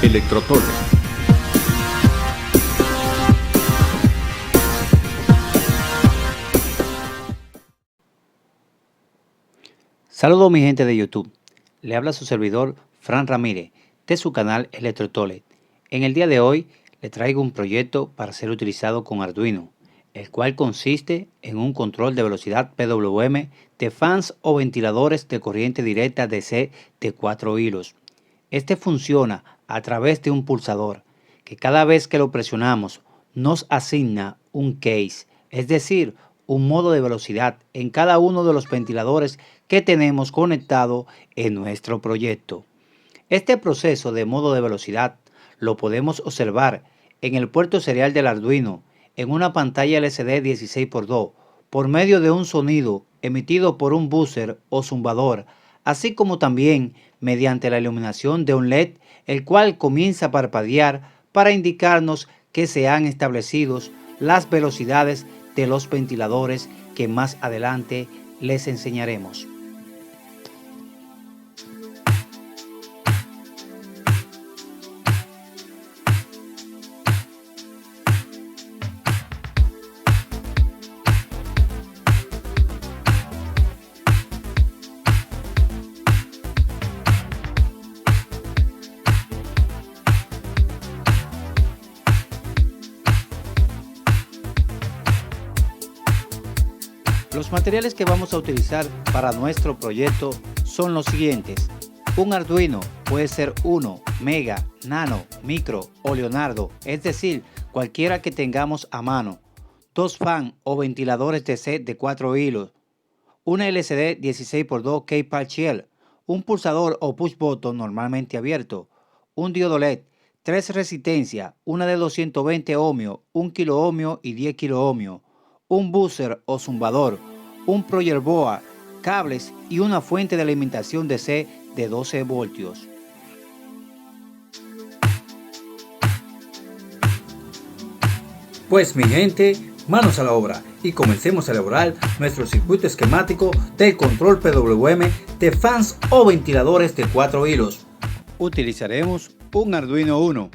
Electrotorre. Saludos mi gente de YouTube, le habla su servidor Fran Ramírez de su canal Electrotorre. En el día de hoy le traigo un proyecto para ser utilizado con Arduino, el cual consiste en un control de velocidad PWM de fans o ventiladores de corriente directa DC de 4 hilos. Este funciona a través de un pulsador que cada vez que lo presionamos nos asigna un case, es decir, un modo de velocidad en cada uno de los ventiladores que tenemos conectado en nuestro proyecto. Este proceso de modo de velocidad lo podemos observar en el puerto serial del Arduino en una pantalla LCD 16x2 por medio de un sonido emitido por un buzzer o zumbador, así como también mediante la iluminación de un LED, el cual comienza a parpadear para indicarnos que se han establecido las velocidades de los ventiladores que más adelante les enseñaremos. Los materiales que vamos a utilizar para nuestro proyecto son los siguientes. Un Arduino puede ser 1, Mega, Nano, Micro o Leonardo, es decir, cualquiera que tengamos a mano. 2 fan o ventiladores DC de 4 hilos. Una LCD 16x2 K-Partial. Un pulsador o push button normalmente abierto. Un diodo LED. 3 resistencias, una de 220 ohmios, 1 kilo ohmio y 10 kilo ohmio. Un buzzer o zumbador, un Project Board, cables y una fuente de alimentación DC de 12 voltios. Pues mi gente, manos a la obra y comencemos a elaborar nuestro circuito esquemático del control PWM de fans o ventiladores de 4 hilos. Utilizaremos un Arduino Uno,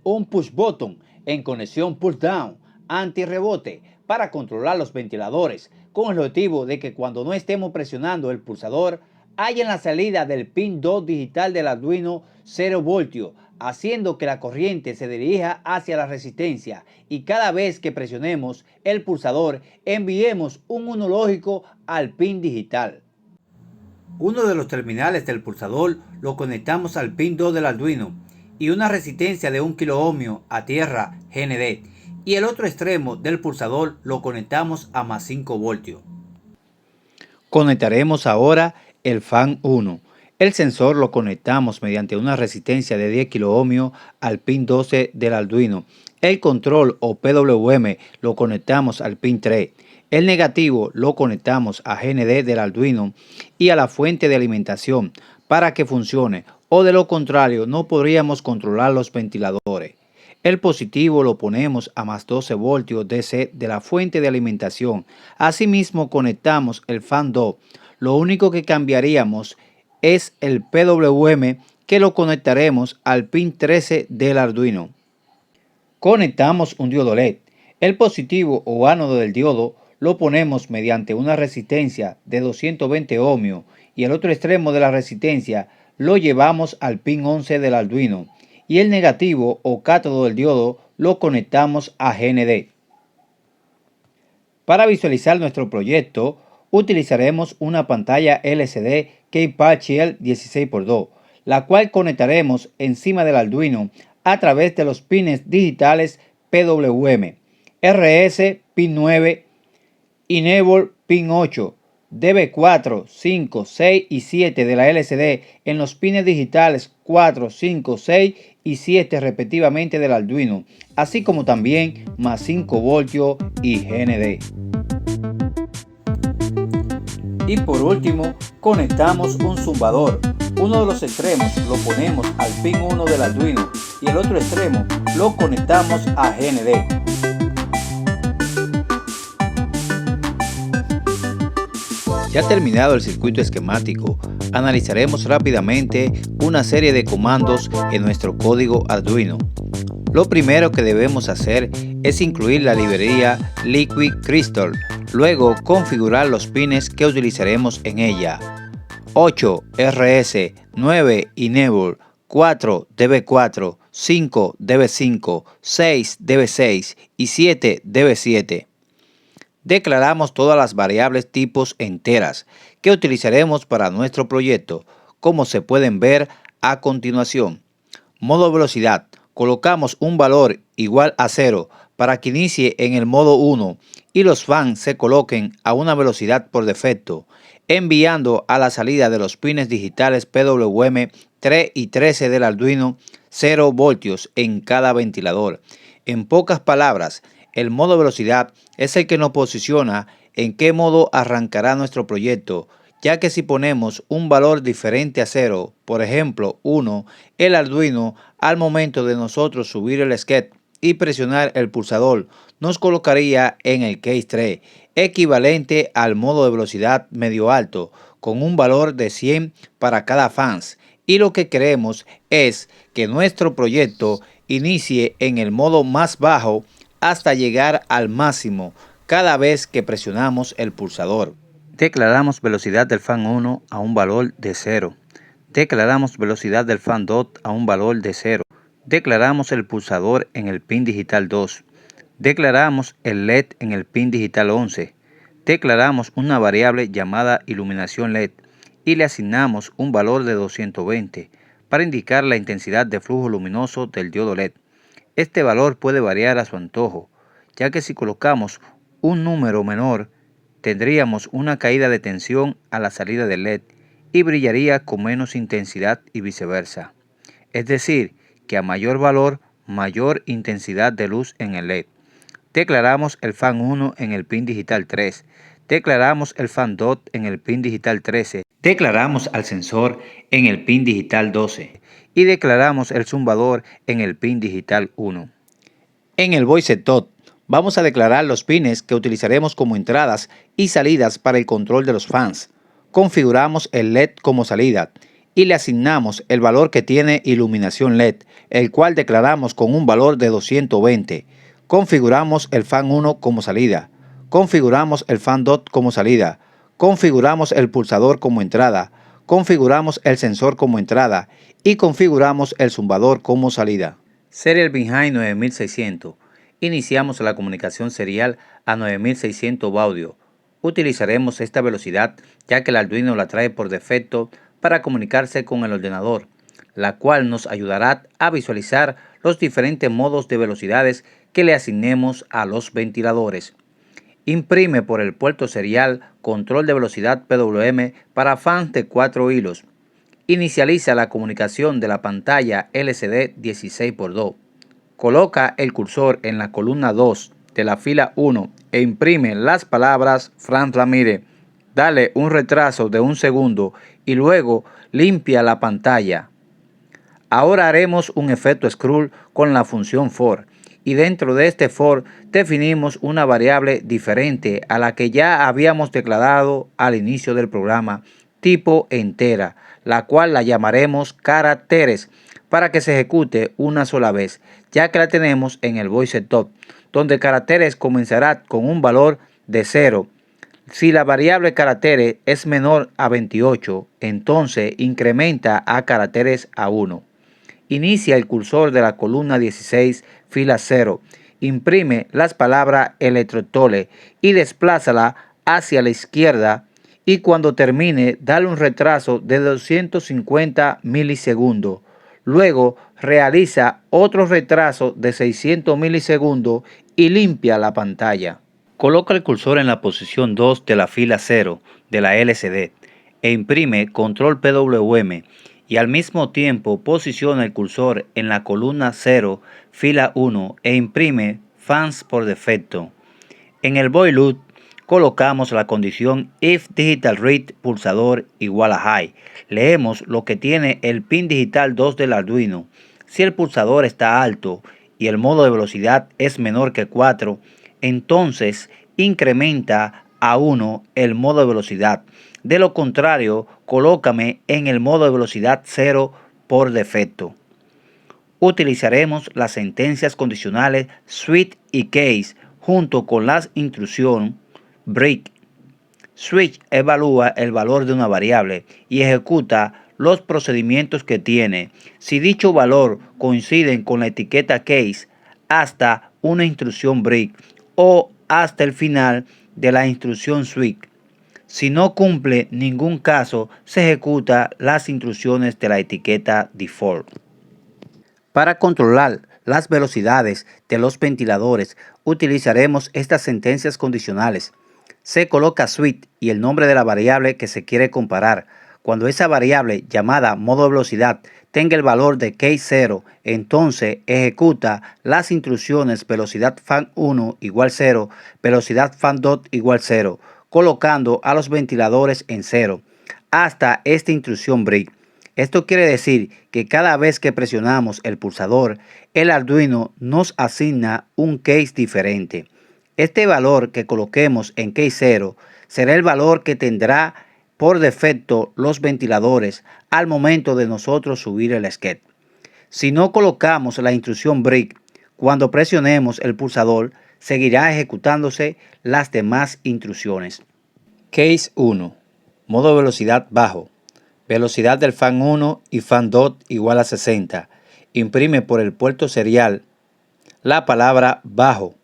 un push button en conexión push down antirrebote para controlar los ventiladores, con el objetivo de que cuando no estemos presionando el pulsador haya en la salida del pin 2 digital del Arduino 0 voltio, haciendo que la corriente se dirija hacia la resistencia y cada vez que presionemos el pulsador enviemos un 1 lógico al pin digital. Uno de los terminales del pulsador lo conectamos al pin 2 del Arduino y una resistencia de 1 kilo ohmio a tierra GND. Y el otro extremo del pulsador lo conectamos a más 5 voltios. Conectaremos ahora el fan 1. El sensor lo conectamos mediante una resistencia de 10 kilo ohmios al pin 12 del Arduino. El control o PWM lo conectamos al pin 3. El negativo lo conectamos a GND del Arduino y a la fuente de alimentación para que funcione, o de lo contrario no podríamos controlar los ventiladores. El positivo lo ponemos a más 12 voltios DC de la fuente de alimentación. Asimismo conectamos el fan 2. Lo único que cambiaríamos es el PWM que lo conectaremos al pin 13 del Arduino. Conectamos un diodo LED. El positivo o ánodo del diodo lo ponemos mediante una resistencia de 220 ohmios y el otro extremo de la resistencia lo llevamos al pin 11 del Arduino. Y el negativo o cátodo del diodo lo conectamos a GND. Para visualizar nuestro proyecto utilizaremos una pantalla LCD K-Partial 16x2, la cual conectaremos encima del Arduino a través de los pines digitales PWM, RS pin 9, Enable pin 8, DB4, 5, 6 y 7 de la LCD en los pines digitales 4, 5, 6 y 7 respectivamente del Arduino, así como también más 5 voltios y GND. Y por último, conectamos un zumbador. Uno de los extremos lo ponemos al pin 1 del Arduino y el otro extremo lo conectamos a GND. Ya terminado el circuito esquemático, analizaremos rápidamente una serie de comandos en nuestro código Arduino. Lo primero que debemos hacer es incluir la librería Liquid Crystal, luego configurar los pines que utilizaremos en ella. 8 RS, 9 Enable, 4 DB4, 5 DB5, 6 DB6 y 7 DB7. Declaramos todas las variables tipos enteras que utilizaremos para nuestro proyecto, como se pueden ver a continuación. Modo velocidad. Colocamos un valor igual a 0 para que inicie en el modo 1 y los fans se coloquen a una velocidad por defecto, enviando a la salida de los pines digitales PWM 3 y 13 del Arduino 0 voltios en cada ventilador. En pocas palabras, el modo velocidad es el que nos posiciona en qué modo arrancará nuestro proyecto, ya que si ponemos un valor diferente a 0, por ejemplo 1, el Arduino al momento de nosotros subir el sketch y presionar el pulsador nos colocaría en el case 3, equivalente al modo de velocidad medio alto, con un valor de 100 para cada fans, y lo que queremos es que nuestro proyecto inicie en el modo más bajo hasta llegar al máximo cada vez que presionamos el pulsador. Declaramos velocidad del fan 1 a un valor de 0. Declaramos velocidad del fan 2 a un valor de 0. Declaramos el pulsador en el pin digital 2. Declaramos el LED en el pin digital 11. Declaramos una variable llamada iluminación LED y le asignamos un valor de 220 para indicar la intensidad de flujo luminoso del diodo LED. Este valor puede variar a su antojo, ya que si colocamos un número menor, tendríamos una caída de tensión a la salida del LED y brillaría con menos intensidad y viceversa. Es decir, que a mayor valor, mayor intensidad de luz en el LED. Declaramos el fan 1 en el pin digital 3. Declaramos el fan 2 en el pin digital 13. Declaramos al sensor en el pin digital 12. Y declaramos el zumbador en el pin digital 1. En el voice setup vamos a declarar los pines que utilizaremos como entradas y salidas para el control de los fans. Configuramos el LED como salida y le asignamos el valor que tiene iluminación LED, el cual declaramos con un valor de 220. Configuramos el fan 1 como salida. Configuramos el fan 2 como salida. Configuramos el pulsador como entrada. Configuramos el sensor como entrada y configuramos el zumbador como salida. Serial Behind 9600. Iniciamos la comunicación serial a 9600 baudio. Utilizaremos esta velocidad ya que el Arduino la trae por defecto para comunicarse con el ordenador, la cual nos ayudará a visualizar los diferentes modos de velocidades que le asignemos a los ventiladores. Imprime por el puerto serial control de velocidad PWM para fans de 4 hilos. Inicializa la comunicación de la pantalla LCD 16x2. Coloca el cursor en la columna 2 de la fila 1 e imprime las palabras Fran Ramírez. Dale un retraso de 1 segundo y luego limpia la pantalla. Ahora haremos un efecto scroll con la función for y dentro de este for definimos una variable diferente a la que ya habíamos declarado al inicio del programa, tipo entera, la cual la llamaremos caracteres para que se ejecute una sola vez, ya que la tenemos en el voice setup, donde caracteres comenzará con un valor de 0. Si la variable caracteres es menor a 28, entonces incrementa a caracteres a 1. Inicia el cursor de la columna 16, fila 0. Imprime las palabras electrotole y desplázala hacia la izquierda y cuando termine dale un retraso de 250 milisegundos. Luego realiza otro retraso de 600 milisegundos y limpia la pantalla. Coloca el cursor en la posición 2 de la fila 0 de la LCD e imprime control PWM y al mismo tiempo posiciona el cursor en la columna 0, fila 1 e imprime fans por defecto. En el void loop colocamos la condición if digital read pulsador igual a high. Leemos lo que tiene el pin digital 2 del Arduino. Si el pulsador está alto y el modo de velocidad es menor que 4, entonces incrementa a 1 el modo de velocidad. De lo contrario, colócame en el modo de velocidad 0 por defecto. Utilizaremos las sentencias condicionales switch y case junto con la instrucción break. Switch evalúa el valor de una variable y ejecuta los procedimientos que tiene. Si dicho valor coincide con la etiqueta case, hasta una instrucción break o hasta el final de la instrucción switch. Si no cumple ningún caso, se ejecuta las instrucciones de la etiqueta default. Para controlar las velocidades de los ventiladores, utilizaremos estas sentencias condicionales. Se coloca switch y el nombre de la variable que se quiere comparar. Cuando esa variable llamada modo de velocidad tenga el valor de case 0, entonces ejecuta las instrucciones velocidad fan 1 igual 0, velocidad fan 2 igual 0, colocando a los ventiladores en 0, hasta esta instrucción break. Esto quiere decir que cada vez que presionamos el pulsador, el Arduino nos asigna un case diferente. Este valor que coloquemos en case 0 será el valor que tendrá por defecto los ventiladores al momento de nosotros subir el skate. Si no colocamos la instrucción break, cuando presionemos el pulsador, seguirá ejecutándose las demás instrucciones. Case 1. Modo de velocidad bajo. Velocidad del fan 1 y fan 2 igual a 60. Imprime por el puerto serial la palabra bajo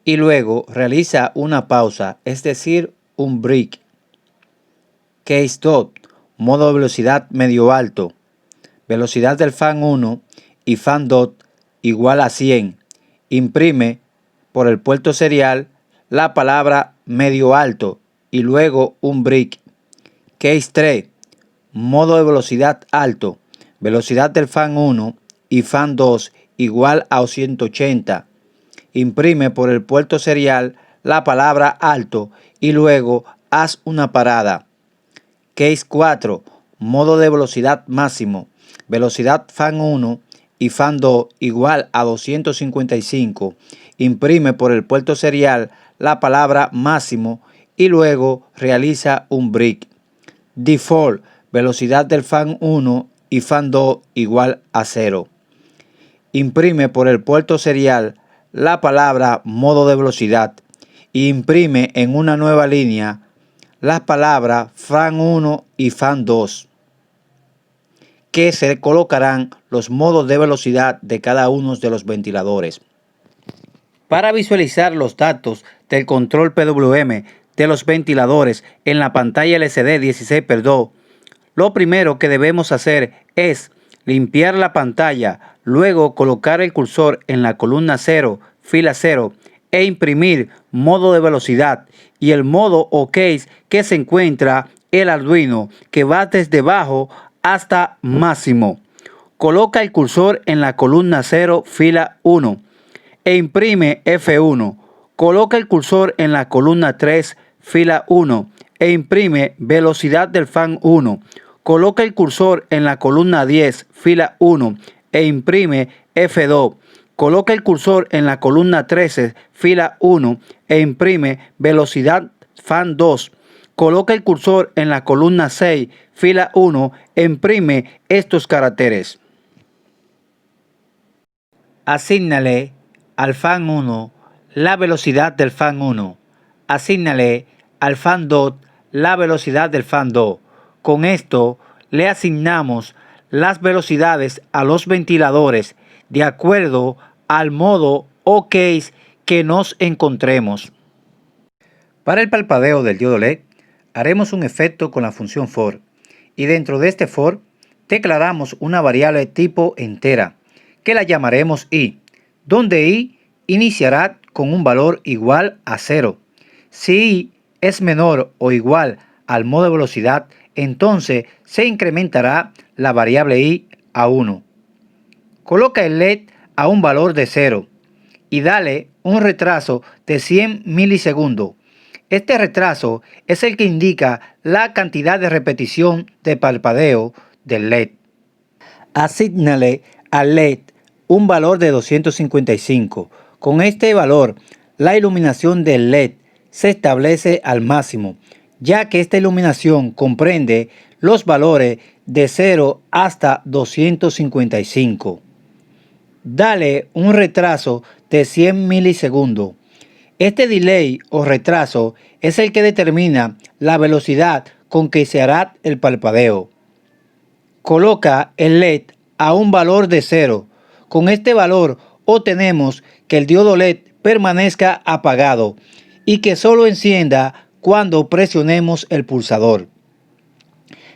y luego realiza una pausa, es decir, un break. Case 2. Modo de velocidad medio alto. Velocidad del fan 1 y fan 2 igual a 100. Imprime por el puerto serial la palabra medio alto y luego un break. Case 3. Modo de velocidad alto. Velocidad del fan 1 y fan 2 igual a 180. Imprime por el puerto serial la palabra alto y luego haz una parada. Case 4. Modo de velocidad máximo. Velocidad fan 1 y fan 2 igual a 255. Imprime por el puerto serial la palabra máximo y luego realiza un break. Default. Velocidad del fan 1 y fan 2 igual a 0. Imprime por el puerto serial la palabra modo de velocidad y imprime en una nueva línea las palabras fan 1 y fan 2, que se colocarán los modos de velocidad de cada uno de los ventiladores. Para visualizar los datos del control PWM de los ventiladores en la pantalla LCD 16x2, lo primero que debemos hacer es limpiar la pantalla, luego colocar el cursor en la columna 0, fila 0 e imprimir modo de velocidad y el modo o case que se encuentra el Arduino, que va desde bajo hasta máximo. Coloca el cursor en la columna 0, fila 1 e imprime F1. Coloca el cursor en la columna 3, fila 1 e imprime velocidad del fan 1. Coloca el cursor en la columna 10, fila 1 e imprime F2. Coloca el cursor en la columna 13, fila 1 e imprime velocidad fan 2. Coloca el cursor en la columna 6, fila 1 e imprime estos caracteres. Asígnale al fan 1 la velocidad del fan 1. Asígnale al fan 2 la velocidad del fan 2. Con esto le asignamos las velocidades a los ventiladores de acuerdo al modo o case que nos encontremos. Para el parpadeo del diodo LED haremos un efecto con la función for y dentro de este for declaramos una variable tipo entera que la llamaremos i, donde i iniciará con un valor igual a 0. Si i es menor o igual al modo de velocidad, entonces se incrementará la variable i a 1. Coloca el LED a un valor de 0 y dale un retraso de 100 milisegundos. Este retraso es el que indica la cantidad de repetición de parpadeo del LED. Asígnale al LED un valor de 255. Con este valor, la iluminación del LED se establece al máximo, ya que esta iluminación comprende los valores de 0 hasta 255. Dale un retraso de 100 milisegundos. Este delay o retraso es el que determina la velocidad con que se hará el parpadeo. Coloca el LED a un valor de 0. Con este valor obtenemos que el diodo LED permanezca apagado y que solo encienda cuando presionemos el pulsador.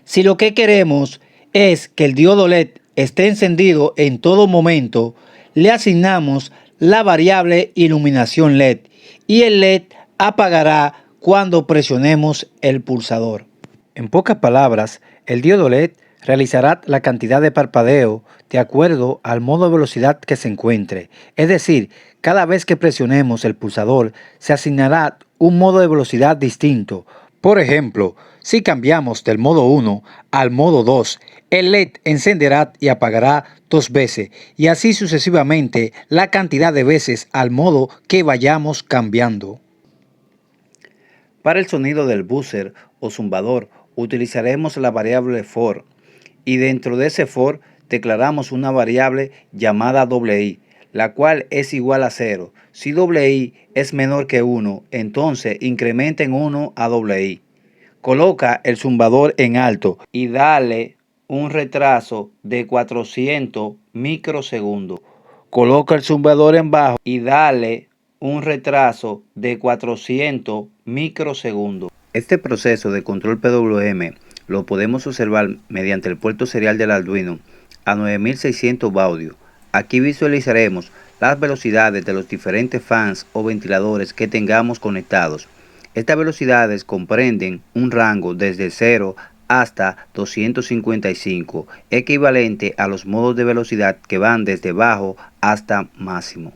Si lo que queremos es que el diodo LED esté encendido en todo momento, le asignamos la variable iluminación LED y el LED apagará cuando presionemos el pulsador. En pocas palabras, el diodo LED realizará la cantidad de parpadeo de acuerdo al modo de velocidad que se encuentre. Es decir, cada vez que presionemos el pulsador se asignará un modo de velocidad distinto. Por ejemplo, si cambiamos del modo 1 al modo 2, el LED encenderá y apagará 2 veces y así sucesivamente la cantidad de veces al modo que vayamos cambiando. Para el sonido del buzzer o zumbador utilizaremos la variable for y dentro de ese for declaramos una variable llamada WI, la cual es igual a 0. Si WI es menor que 1, entonces incrementa en 1 a WI. Coloca el zumbador en alto y dale un retraso de 400 microsegundos. Coloca el zumbador en bajo y dale un retraso de 400 microsegundos. Este proceso de control PWM lo podemos observar mediante el puerto serial del Arduino a 9600 baudios. Aquí visualizaremos las velocidades de los diferentes fans o ventiladores que tengamos conectados. Estas velocidades comprenden un rango desde 0 hasta 255, equivalente a los modos de velocidad que van desde bajo hasta máximo.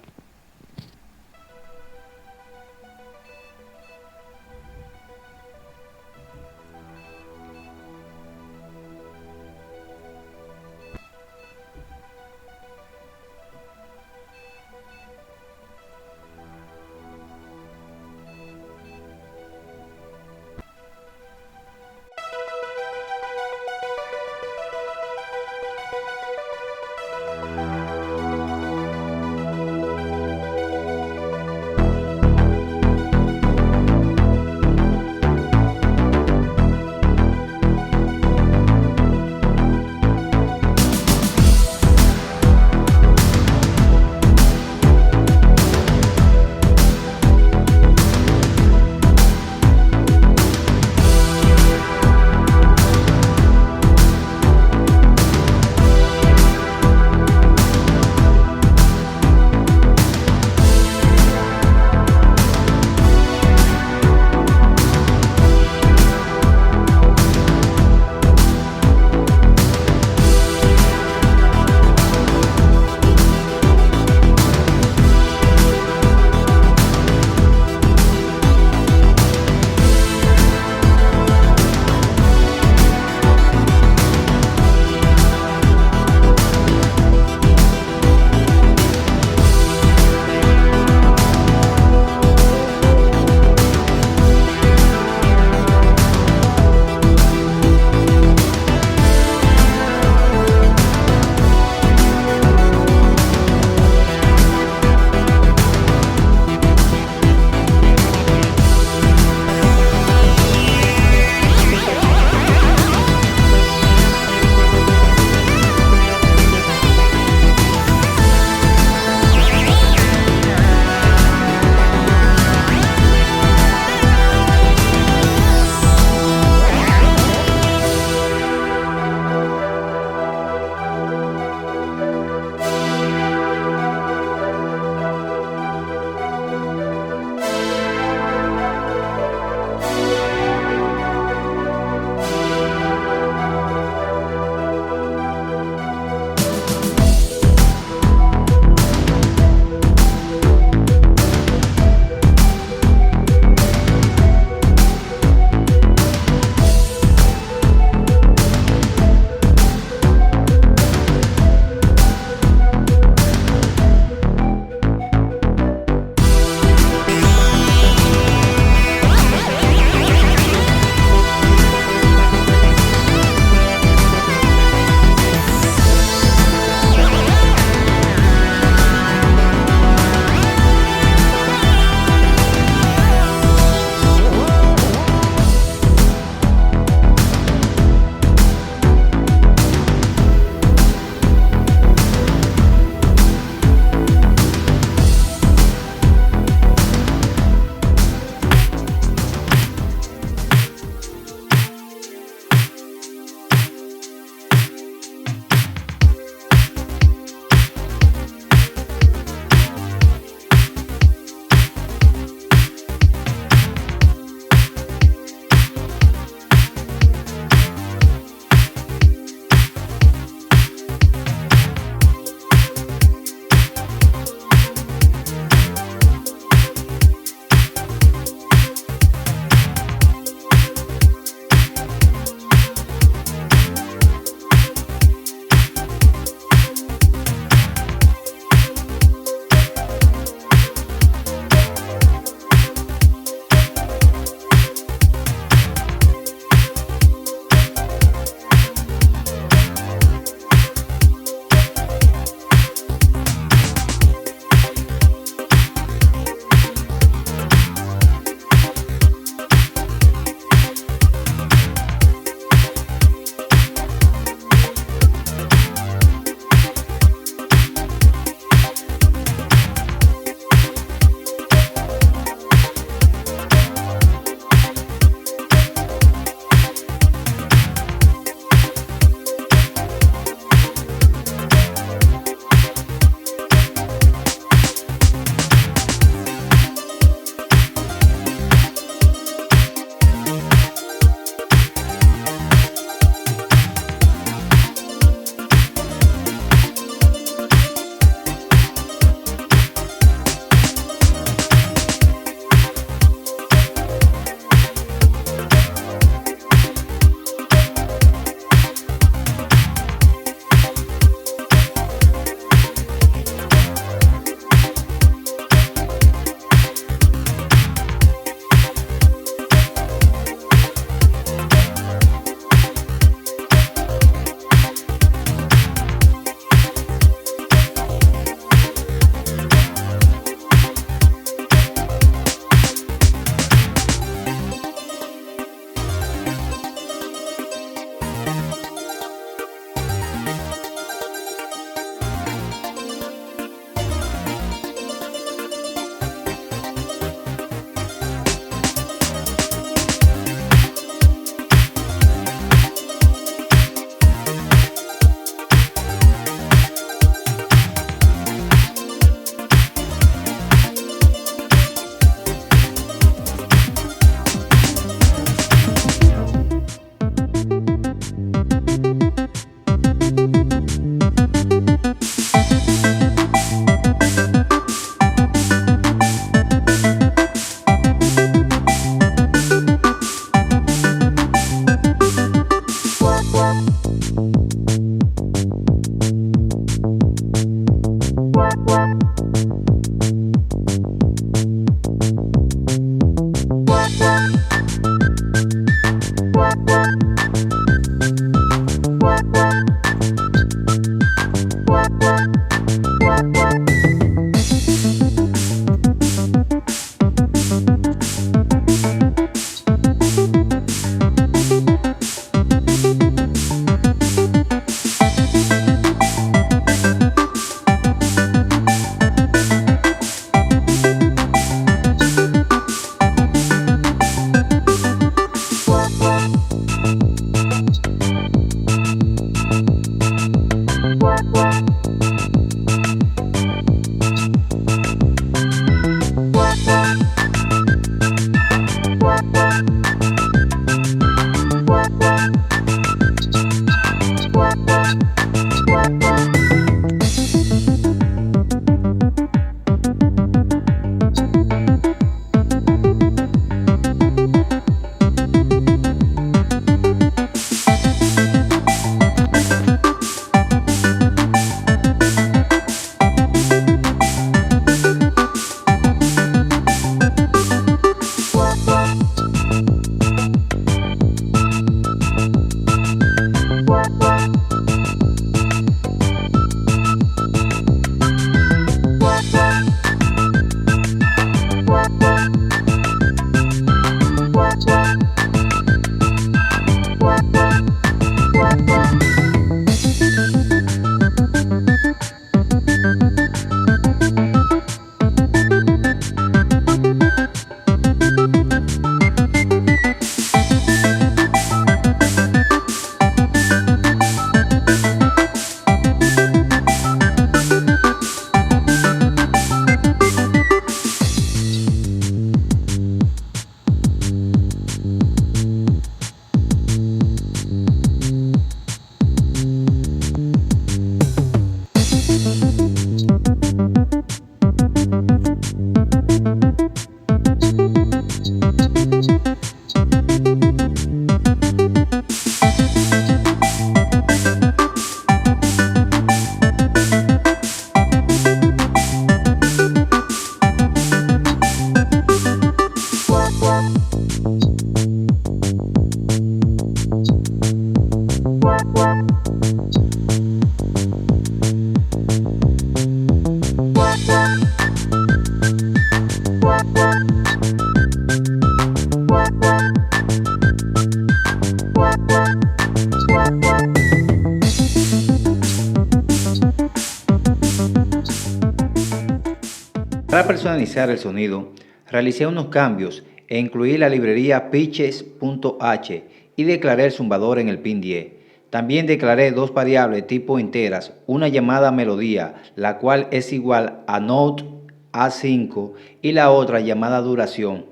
Para personalizar el sonido, realicé unos cambios e incluí la librería pitches.h y declaré el zumbador en el pin 10. También declaré dos variables tipo enteras, una llamada melodía, la cual es igual a note A5 y la otra llamada duración.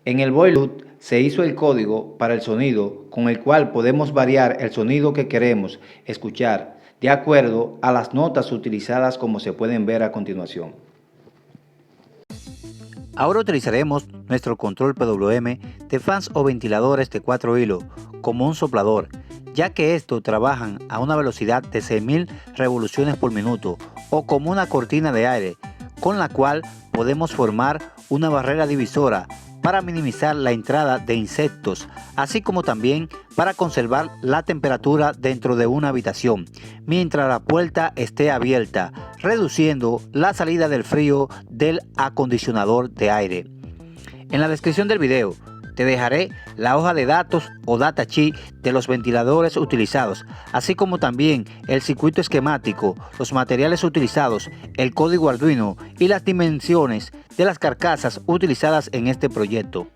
En el void loop se hizo el código para el sonido con el cual podemos variar el sonido que queremos escuchar de acuerdo a las notas utilizadas, como se pueden ver a continuación. Ahora utilizaremos nuestro control PWM de fans o ventiladores de 4 hilos como un soplador, ya que estos trabajan a una velocidad de 6.000 revoluciones por minuto o como una cortina de aire, con la cual podemos formar una barrera divisora para minimizar la entrada de insectos, así como también para conservar la temperatura dentro de una habitación, mientras la puerta esté abierta, reduciendo la salida del frío del acondicionador de aire. En la descripción del video te dejaré la hoja de datos o datasheet de los ventiladores utilizados, así como también el circuito esquemático, los materiales utilizados, el código Arduino y las dimensiones de las carcasas utilizadas en este proyecto.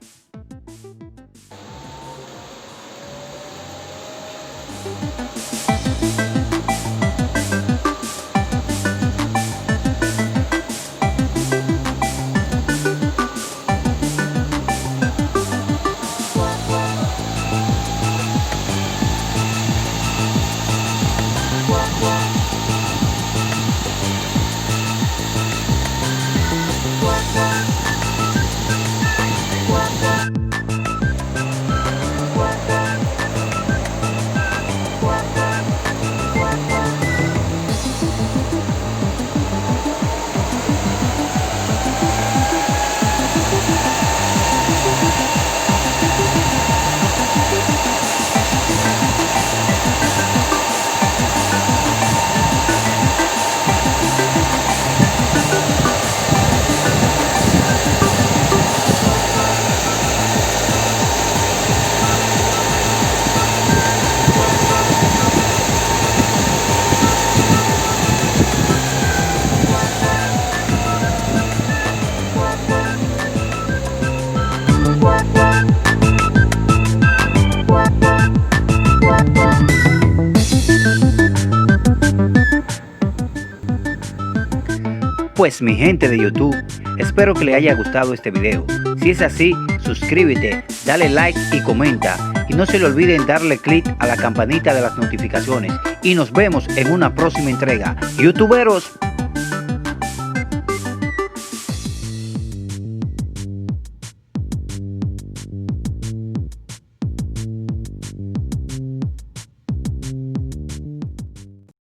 Pues mi gente de YouTube, espero que les haya gustado este video. Si es así, suscríbete, dale like y comenta. Y no se le olviden darle click a la campanita de las notificaciones. Y nos vemos en una próxima entrega. YouTuberos.